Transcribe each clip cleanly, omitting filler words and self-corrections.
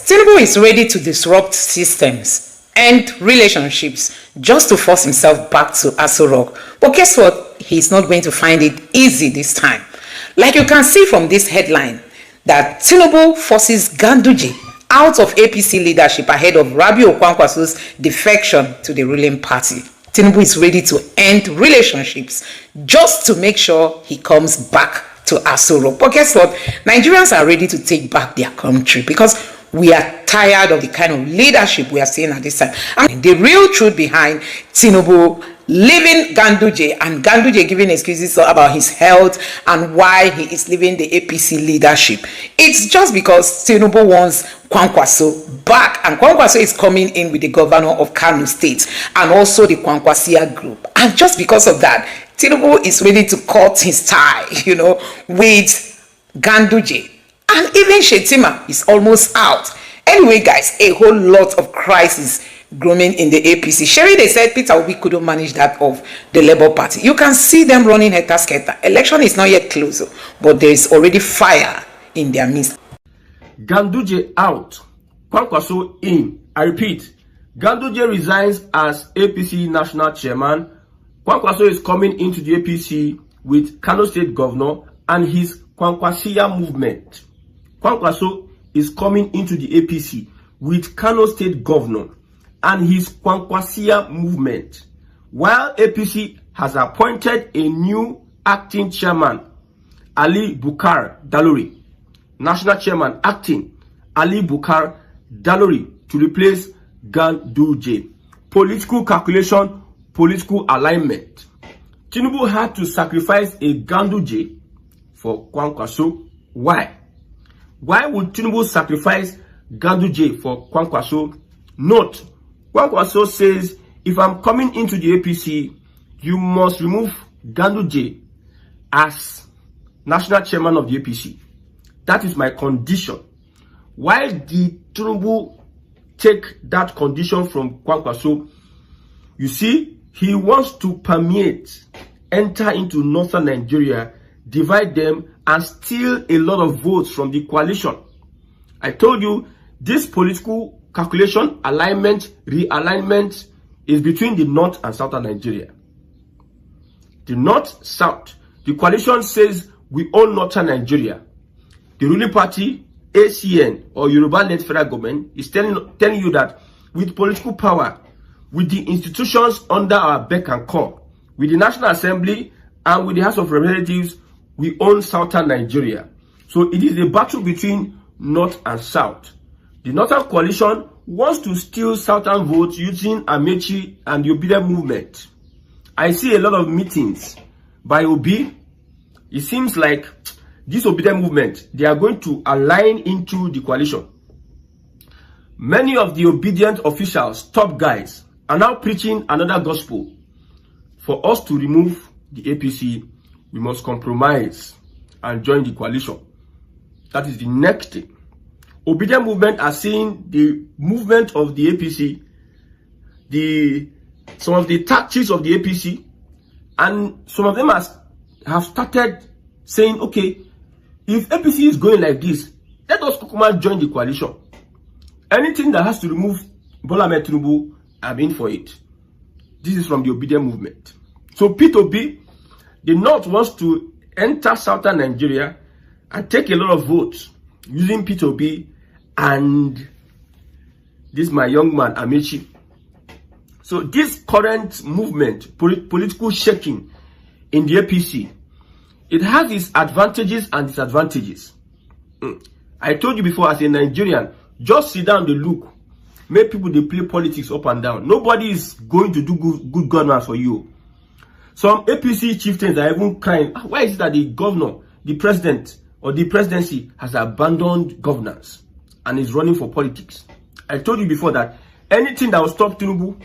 Tinubu is ready to disrupt systems and relationships just to force himself back to Aso Rock. But guess what? He's not going to find it easy this time. Like you can see from this headline, that Tinubu forces Ganduje out of APC leadership ahead of Rabiu Kwankwaso's defection to the ruling party. Tinubu is ready to end relationships just to make sure he comes back to Aso Rock. But guess what? Nigerians are ready to take back their country because we are tired of the kind of leadership we are seeing at this time. And the real truth behind Tinubu leaving Ganduje and Ganduje giving excuses about his health and why he is leaving the APC leadership. It's just because Tinubu wants Kwankwaso back, and Kwankwaso is coming in with the governor of Kano State and also the Kwankwasia group. And just because of that, Tinubu is ready to cut his tie, with Ganduje. And even Shetima is almost out. Anyway, guys, a whole lot of crisis grooming in the APC. Sherry, they said Peter Obi couldn't manage that of the Labour Party. You can see them running heta-sketa. Election is not yet close, but there is already fire in their midst. Ganduje out, Kwankwaso in. I repeat, Ganduje resigns as APC national chairman. Kwankwaso is coming into the APC with Kano State governor and his Kwankwasia movement. Kwankwaso is coming into the APC with Kano State governor and his Kwankwasia movement, while APC has appointed a new acting chairman, Ali Bukar Dalori, national chairman acting Ali Bukar Dalori, to replace Ganduje. Political calculation, political alignment. Tinubu had to sacrifice a Ganduje for Kwankwaso. Why? Why would Tinubu sacrifice Ganduje for Kwankwaso? Note, Kwankwaso says, if I'm coming into the APC, you must remove Ganduje as national chairman of the APC. That is my condition. Why did Tinubu take that condition from Kwankwaso? You see, he wants to permeate, enter into northern Nigeria, divide them, and steal a lot of votes from the coalition. I told you, this political calculation, alignment, realignment is between the north and southern Nigeria. The north, south. The coalition says we own northern Nigeria. The ruling party, ACN, or Yoruba-led federal government, is telling you that with political power, with the institutions under our beck and call, with the National Assembly and with the House of Representatives, we own southern Nigeria. So it is a battle between north and south. The northern coalition wants to steal southern votes using Amechi and the Obedient movement. I see a lot of meetings by Obi. It seems like this Obedient movement, they are going to align into the coalition. Many of the Obedient officials, top guys, are now preaching another gospel. For us to remove the APC, we must compromise and join the coalition. That is the next thing. Obedient movement are seeing the movement of the APC, some of the tactics of the APC, and some of them have started saying, okay, if APC is going like this, let us join the coalition. Anything that has to remove Bola Ahmed Tinubu, I'm in for it. This is from the Obedient movement. So P2B, the North wants to enter southern Nigeria and take a lot of votes using P2B and this my young man Amechi. So this current movement, political shaking in the APC, it has its advantages and disadvantages. I told you before, as a Nigerian, just sit down and look. Make people they play politics up and down. Nobody is going to do good governance for you. Some APC chieftains are even crying. Why is it that the governor, the president, or the presidency has abandoned governance and is running for politics? I told you before that anything that will stop Tinubu,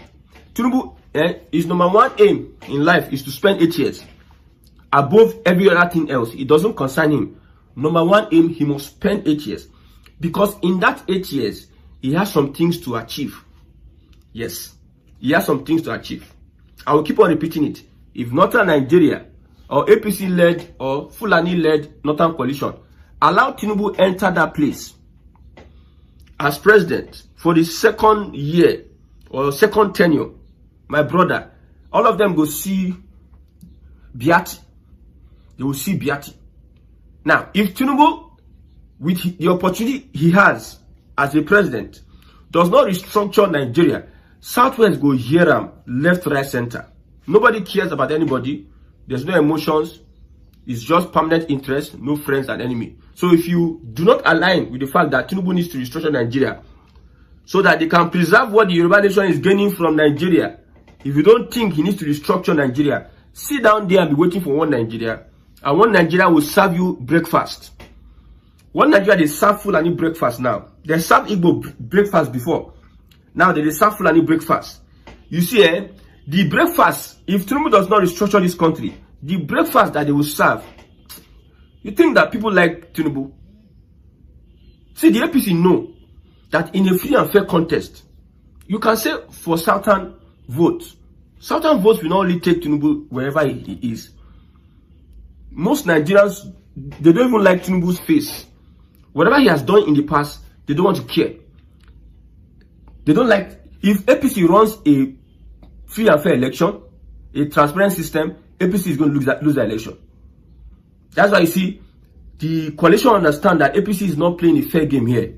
his number one aim in life is to spend 8 years. Above every other thing else, it doesn't concern him. Number one aim, he must spend 8 years. Because in that 8 years, he has some things to achieve. Yes, he has some things to achieve. I will keep on repeating it. If Northern Nigeria or APC-led or Fulani-led Northern Coalition allow Tinubu enter that place, as president for the second year or second tenure, my brother, all of them go see Biati. They will see Biati. Now, if TINUBU, with the opportunity he has as a president, does not restructure Nigeria, Southwest go hear him left, right, center. Nobody cares about anybody. There's no emotions. It's just permanent interest, no friends and enemy. So if you do not align with the fact that TINUBU needs to restructure Nigeria so that they can preserve what the Yoruba nation is gaining from Nigeria, if you don't think he needs to restructure Nigeria, sit down there and be waiting for one Nigeria, and one Nigeria will serve you breakfast. One Nigeria, they serve Fulani breakfast now. They served Igbo breakfast before. Now they serve Fulani breakfast. You see, the breakfast, if TINUBU does not restructure this country, the breakfast that they will serve, you think that people like TINUBU? See, the APC know that in a free and fair contest, you can say for Southern votes. Southern votes will not only take TINUBU wherever he is. Most Nigerians, they don't even like TINUBU's face. Whatever he has done in the past, they don't want to care. They don't like, if APC runs a free and fair election, a transparent system, APC is going to lose the election. That's why you see, the coalition understand that APC is not playing a fair game here.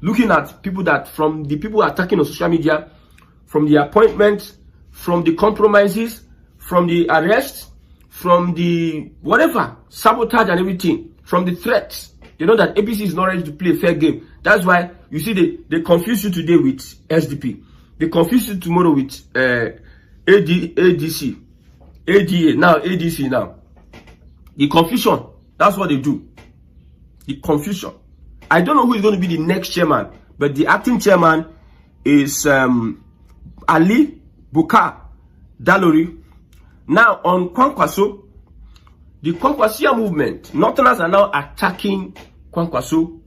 Looking at people that, from the people attacking on social media, from the appointments, from the compromises, from the arrests, from the whatever, sabotage and everything, from the threats. They know that APC is not ready to play a fair game. That's why you see they confuse you today with SDP. They confuse you tomorrow with ADC, ADA, now ADC now. The confusion, that's what they do. The confusion. I don't know who is going to be the next chairman, but the acting chairman is Ali Bukar Dalori. Now on Kwankwaso, the Kwankwasia movement, Northerners are now attacking Kwankwaso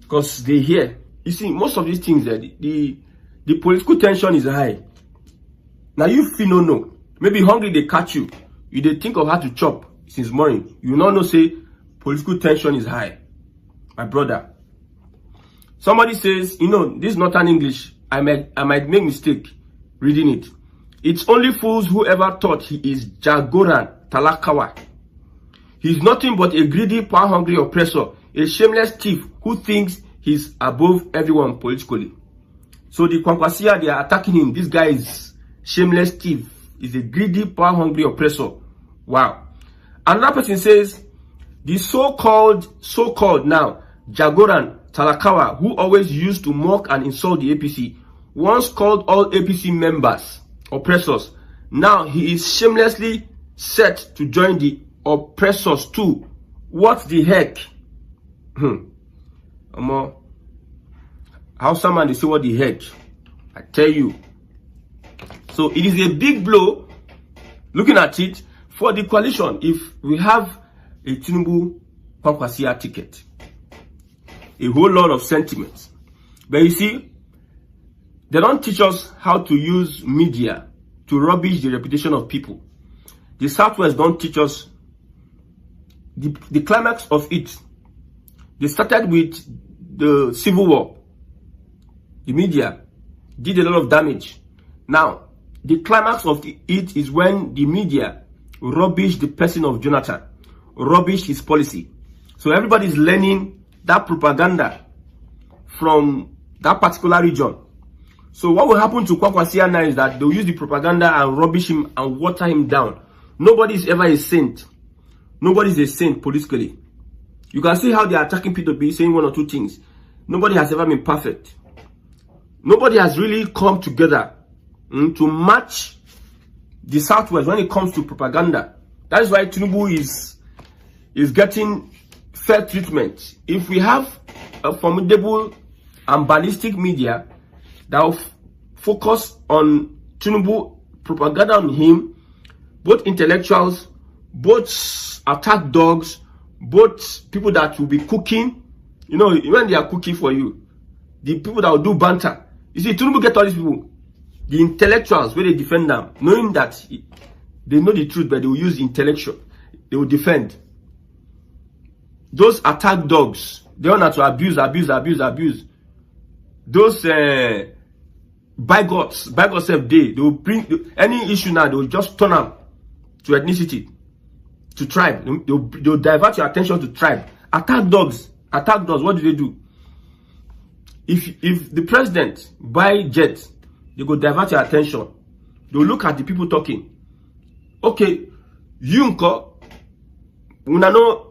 because they hear. You see, most of these things, the political tension is high. Now you feel no. Maybe hungry they catch you. You they think of how to chop since morning. You not know say political tension is high. My brother. Somebody says, you know, this is not an English. I might make mistake reading it. It's only fools who ever thought he is Jagoran Talakawa. He's nothing but a greedy, power-hungry oppressor, a shameless thief who thinks he's above everyone politically. So the Kwankwasia, they are attacking him. This guy is shameless thief. He's a greedy, power-hungry oppressor. Wow. Another person says, the so-called now, Jagoran Talakawa, who always used to mock and insult the APC, once called all APC members oppressors. Now he is shamelessly set to join the oppressors too. What the heck? How someone they say what the heck? I tell you. So it is a big blow, looking at it, for the coalition if we have a TINUBU Kwankwasia ticket. A whole lot of sentiments. But you see, they don't teach us how to use media to rubbish the reputation of people. The Southwest don't teach us the climax of it. They started with the Civil War. The media did a lot of damage. Now, the climax of it is when the media rubbish the person of Jonathan, rubbish his policy. So everybody's learning that propaganda from that particular region. So what will happen to Kwankwasia now is that they'll use the propaganda and rubbish him and water him down. Nobody is ever a saint. Nobody is a saint politically. You can see how they are attacking P2P, saying one or two things. Nobody has ever been perfect. Nobody has really come together to match the Southwest when it comes to propaganda. That is why TINUBU is getting fair treatment. If we have a formidable and ballistic media that will focus on TINUBU, propaganda on him, both intellectuals, both attack dogs, both people that will be cooking, you know, when they are cooking for you, the people that will do banter. You see, TINUBU get all these people, the intellectuals, where they defend them, knowing that they know the truth, but they will use intellectual, they will defend. Those attack dogs, they want to abuse. those bigots self they will bring any issue now, they will just turn up to ethnicity, to tribe. They'll divert your attention to tribe. Attack dogs. What do they do? If the president buy jets, they go divert your attention. They'll look at the people talking. Okay, you know,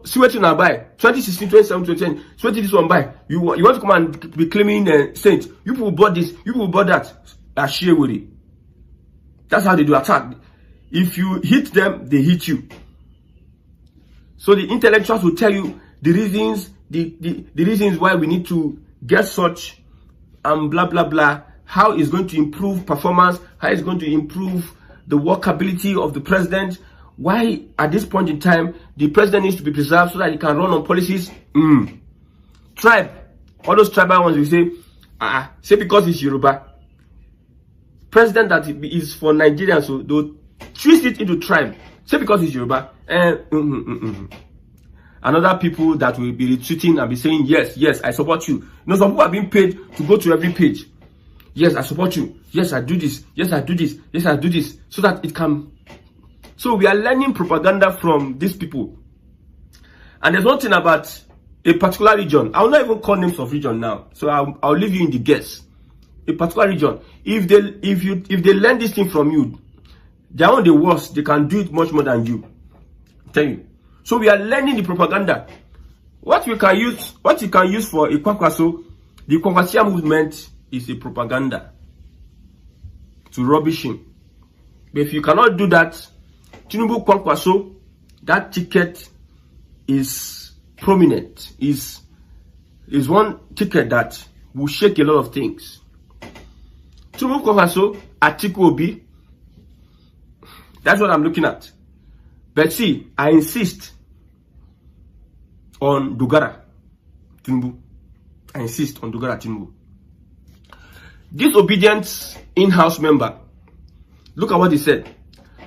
see what you now buy 2016, 2017, 2010. See what this one buy. You want to come and be claiming saints. You people bought this. You people bought that. I share with it. That's how they do attack. If you hit them, they hit you. So the intellectuals will tell you the reasons, the reasons why we need to get such and blah blah blah. How it's going to improve performance. How it's going to improve the workability of the president. Why, at this point in time, the president needs to be preserved so that he can run on policies. Tribe, all those tribal ones, we say because it's Yoruba. President that is for Nigerians, so they'll twist it into tribe. Say because it's Yoruba. Another people that will be retweeting and be saying, yes, I support you. You know, some people are being paid to go to every page. Yes, I support you. Yes, I do this. Yes, I do this. Yes, I do this. So that it can... So we are learning propaganda from these people. And there's one thing about a particular region. I will not even call names of region now. So I'll leave you in the guess. A particular region. If they learn this thing from you, they are on the worst. They can do it much more than you. I'm telling you. So we are learning the propaganda. What you can use for a Kwankwaso, the Kwankwasia movement is a propaganda to rubbish him. But if you cannot do that, TINUBU Kwankwaso, that ticket is prominent, is one ticket that will shake a lot of things. TINUBU Kwankwaso, Atiku Obi, that's what I'm looking at. But see, I insist on Dogara TINUBU. I insist on Dogara TINUBU. This obedient in-house member, look at what he said.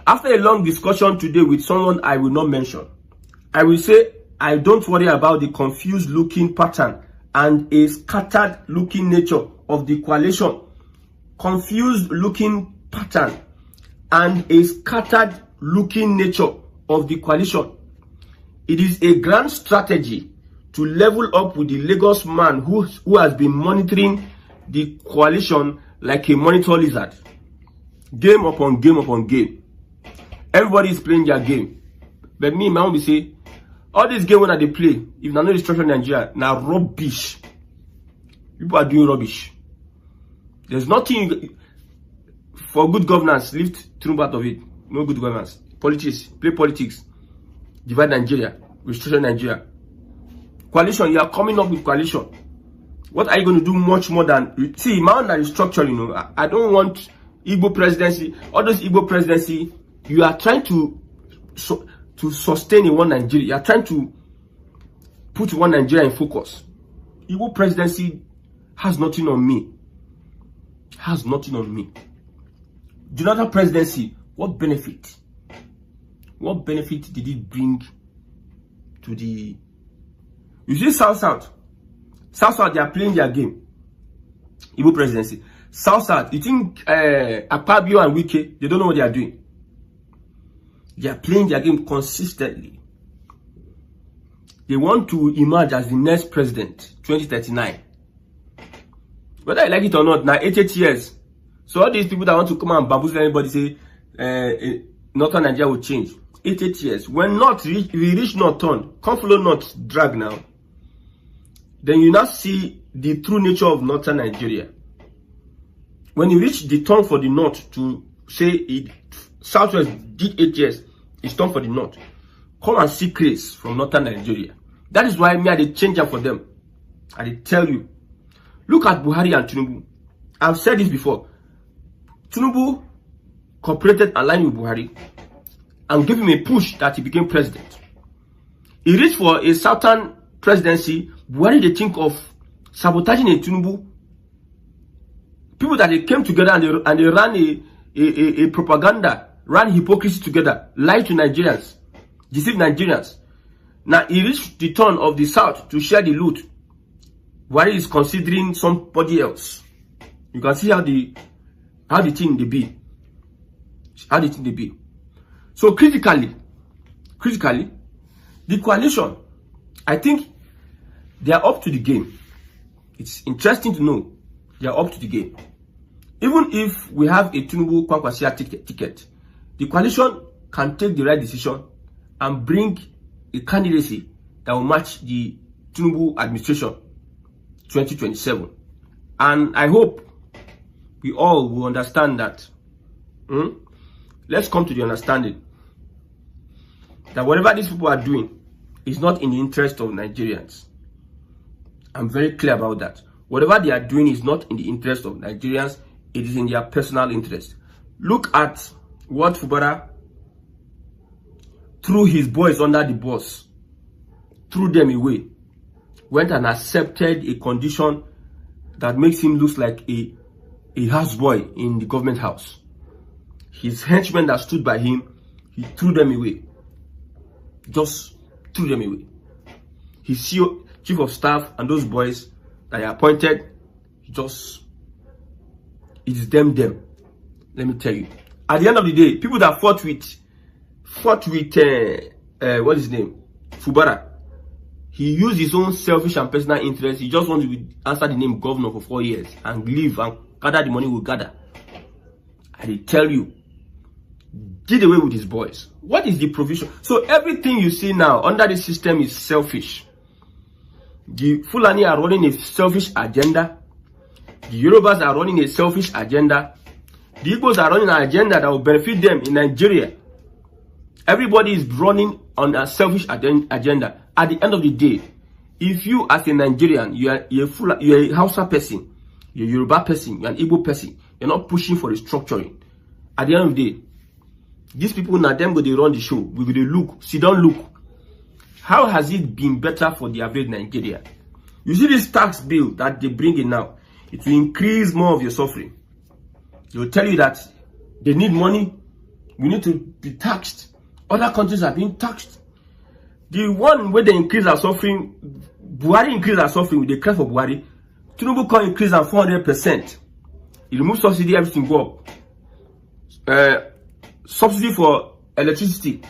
After a long discussion today with someone I will not mention, I will say I don't worry about the confused looking pattern and a scattered looking nature of the coalition. Confused looking pattern and a scattered looking nature of the coalition. It is a grand strategy to level up with the Lagos man who has been monitoring the coalition like a monitor lizard. Game upon game upon game. Everybody is playing their game. But me, my own, say, all these games that they play, if not restructure in Nigeria, now rubbish. People are doing rubbish. There's nothing for good governance. Lift TINUBU out of it. No good governance. Politics, play politics. Divide Nigeria. Restructure Nigeria. Coalition, you are coming up with coalition. What are you going to do much more than... See, my own restructure, you know, I don't want Igbo presidency. All those Igbo presidency, you are trying to sustain in one Nigeria. You are trying to put one Nigeria in focus. Igbo presidency has nothing on me. Has nothing on me. Jonathan presidency, what benefit? What benefit did it bring to the... You see South, they are playing their game. Igbo presidency. South, you think Akpabio and Wike, they don't know what they are doing. They are playing their game consistently. They want to emerge as the next president, 2039. Whether you like it or not, now 8 years. So all these people that want to come and bamboozle anybody say Northern Nigeria will change. 8 years. When we reach North turn, come follow North drag now. Then you now see the true nature of Northern Nigeria. When you reach the turn for the North to say Southwest did 8 years, it's time for the North. Come and see grace from Northern Nigeria. That is why me I did change up for them. I did tell you. Look at Buhari and TINUBU. I've said this before. TINUBU cooperated and aligned with Buhari and gave him a push that he became president. He reached for a Southern presidency. Buhari they think of sabotaging a TINUBU. People that they came together and they ran a propaganda, ran hypocrisy together, lied to Nigerians, deceived Nigerians. Now he reached the turn of the South to share the loot. Buhari is considering somebody else. You can see how the thing they be. How the thing they be. So critically, the coalition, I think they are up to the game. It's interesting to know they are up to the game. Even if we have a TINUBU Kwankwasia ticket, the coalition can take the right decision and bring a candidacy that will match the TINUBU administration 2027. And I hope we all will understand that. Let's come to the understanding that whatever these people are doing is not in the interest of Nigerians. I'm very clear about that. Whatever they are doing is not in the interest of Nigerians. It is in their personal interest. Look at what Fubara threw his boys under the bus, threw them away, went and accepted a condition that makes him look like a houseboy in the government house. His henchmen that stood by him, he threw them away. Just threw them away. His CEO, chief of staff, and those boys that he appointed, it is them. Let me tell you. At the end of the day, people that fought with what is his name? Fubara. He used his own selfish and personal interest. He just wanted to answer the name governor for 4 years and leave and gather the money we gather. I tell you, did away with his boys. What is the provision? So everything you see now under the system is selfish. The Fulani are running a selfish agenda. The Yorubas are running a selfish agenda. The Igbos are running an agenda that will benefit them in Nigeria. Everybody is running on a selfish agenda. At the end of the day, if you as a Nigerian, you're a Hausa person, you're a Yoruba person, you're an Igbo person, you're not pushing for restructuring. At the end of the day, these people now them go they run the show. We will look, sit down, look. How has it been better for the average Nigeria? You see this tax bill that they bring in now, it will increase more of your suffering. They will tell you that they need money, you need to be taxed. Other countries are being taxed. The one where they increase our suffering, Buhari increase our suffering with the cry for Buhari. TINUBU can increase our 400%. He remove subsidy, everything go up. Subsidy for electricity,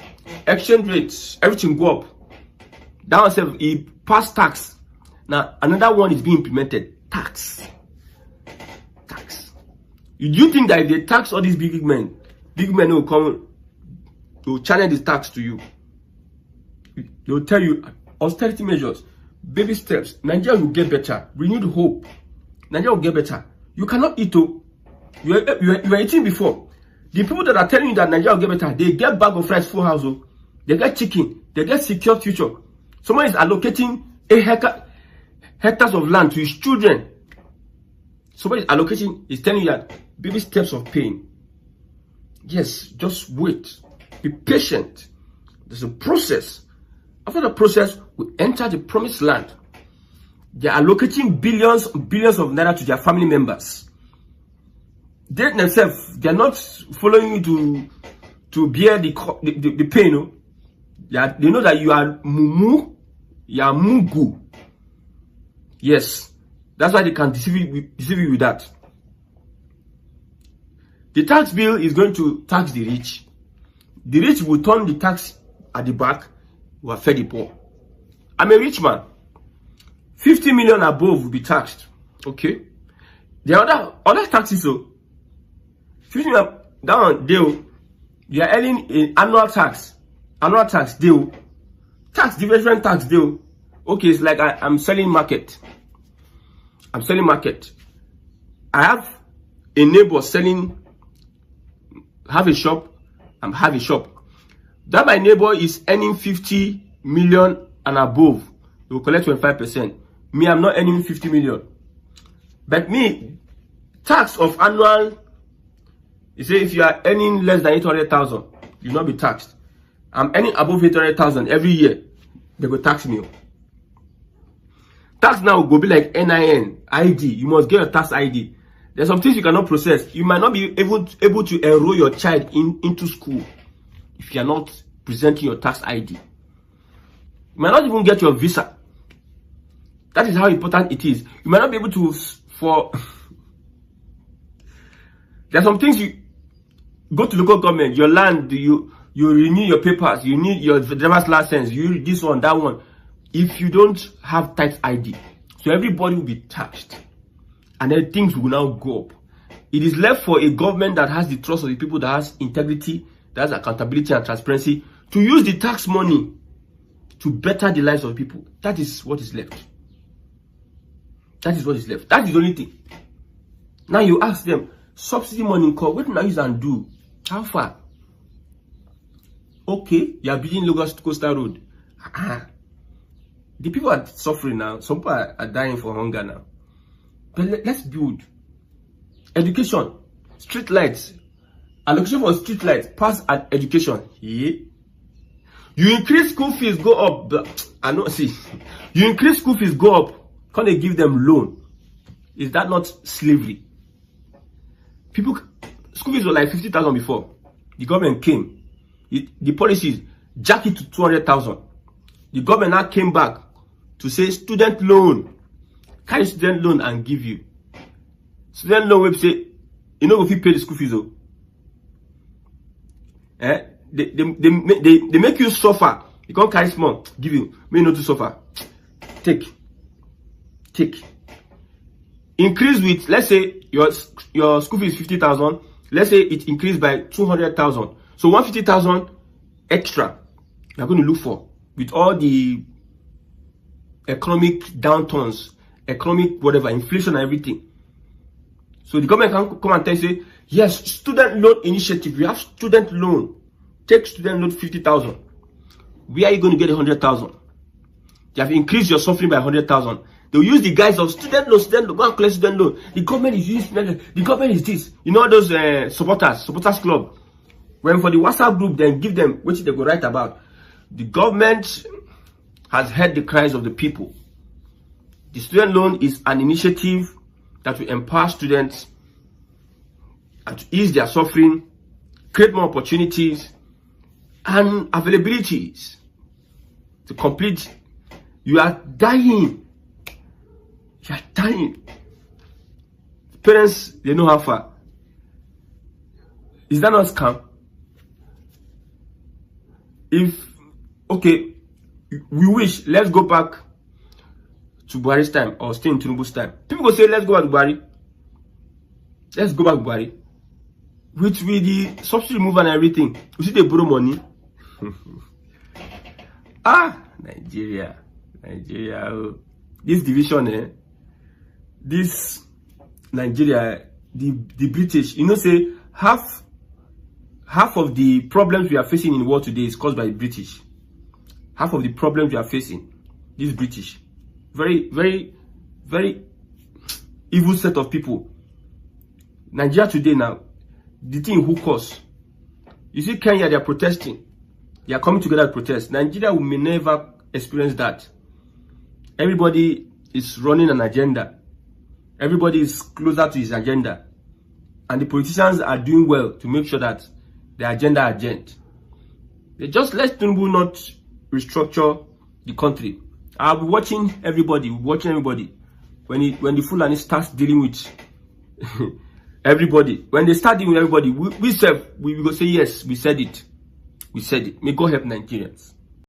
exchange rates, everything go up. That one said he passed tax. Now another one is being implemented. Tax. You think that if they tax all these big men will come, they will channel this tax to you. They will tell you austerity measures, baby steps. Nigeria will get better. Renewed hope. Nigeria will get better. You cannot eat. You were eating before. The people that are telling you that Nigeria will get better, they get bag of rice, full house. They get chicken. They get secure future. Someone is allocating hectares of land to his children. Somebody is allocating, is telling you that baby steps of pain. Yes, just wait. Be patient. There's a process. After the process, we enter the promised land. They are allocating billions of naira to their family members. They themselves, they are not following you to bear the pain. No? They know that you are mumu, you are mugu. Yes, that's why they can deceive you with that. The tax bill is going to tax the rich. The rich will turn the tax at the back, will affect the poor. I'm a rich man. 50 million above will be taxed. Okay. The other taxes, so 50 million down deal. You are earning an annual tax deal. Different tax deal. Okay, it's like I'm selling market. I have a neighbor have a shop. Have a shop. That my neighbor is earning 50 million and above. He will collect 25%. Me, I'm not earning 50 million. But me, tax of annual, you say if you are earning less than 800,000, you will not be taxed. I'm earning above 800,000 every year. They go tax me. Tax now will be like NIN, ID. You must get a tax ID. There's some things you cannot process. You might not be able to enroll your child into school if you are not presenting your tax ID. You might not even get your visa. That is how important it is. You might not be able to there are some things you go to local government, your land, you renew your papers, you need your driver's license, you need this one, that one. If you don't have tax ID, so everybody will be taxed, and then things will now go up. It is left for a government that has the trust of the people, that has integrity, that has accountability and transparency, to use the tax money to better the lives of people. That is what is left. That is what is left. That is the only thing. Now you ask them, subsidy money in court, what do I use and do? How far? Okay, you are building Lagos Coastal Road. The people are suffering now. Some people are dying for hunger now. But let's build. Education, street lights, allocation for street lights, pass and education. Yeah. You increase school fees, go up. I know, see. You increase school fees, go up. Can't they give them loan? Is that not slavery? People, school fees were like 50,000 before. The government came. The policies jack it to 200,000. The government now came back to say student loan. Carry student loan and give you. Student loan will say, you know if you pay the school fees though. They make you suffer. You can't carry small, give you. May not to suffer. Take. Increase with, let's say your school fee is 50,000. Let's say it increased by 200,000. So 150,000 extra you're going to look for with all the economic downturns, economic whatever, inflation and everything. So the government can come and tell you, say, yes, student loan initiative, we have student loan. Take student loan 50,000. Where are you going to get 100,000? You have increased your suffering by 100,000. They'll use the guise of student loan, go and collect student loan. The government is using student loan. The government is this. You know those supporters club. When for the WhatsApp group, then give them which they go write about. The government has heard the cries of the people. The student loan is an initiative that will empower students and to ease their suffering, create more opportunities and availabilities to complete. You are dying. You are dying. Parents, they know how far. Is that not scam? If, okay, we wish, let's go back to Buhari's time or stay in TINUBU's time. People go say, let's go back to Buhari. Let's go back to Buhari. With the subsidy removal and everything. You see they borrow money. Nigeria. Oh. This division, this Nigeria, the British, you know, say half of the problems we are facing in the world today is caused by the British. Half of the problems we are facing, this British. Very, very, very evil set of people. Nigeria today now, the thing who cause. You see Kenya, they are protesting. They are coming together to protest. Nigeria may never experience that. Everybody is running an agenda. Everybody is closer to his agenda. And the politicians are doing well to make sure that the agenda are gent. They just let TINUBU not restructure the country. I'll be watching everybody, When the Fulani starts dealing with everybody, when they start dealing with everybody, we go say yes, we said it. May God help Nigerians.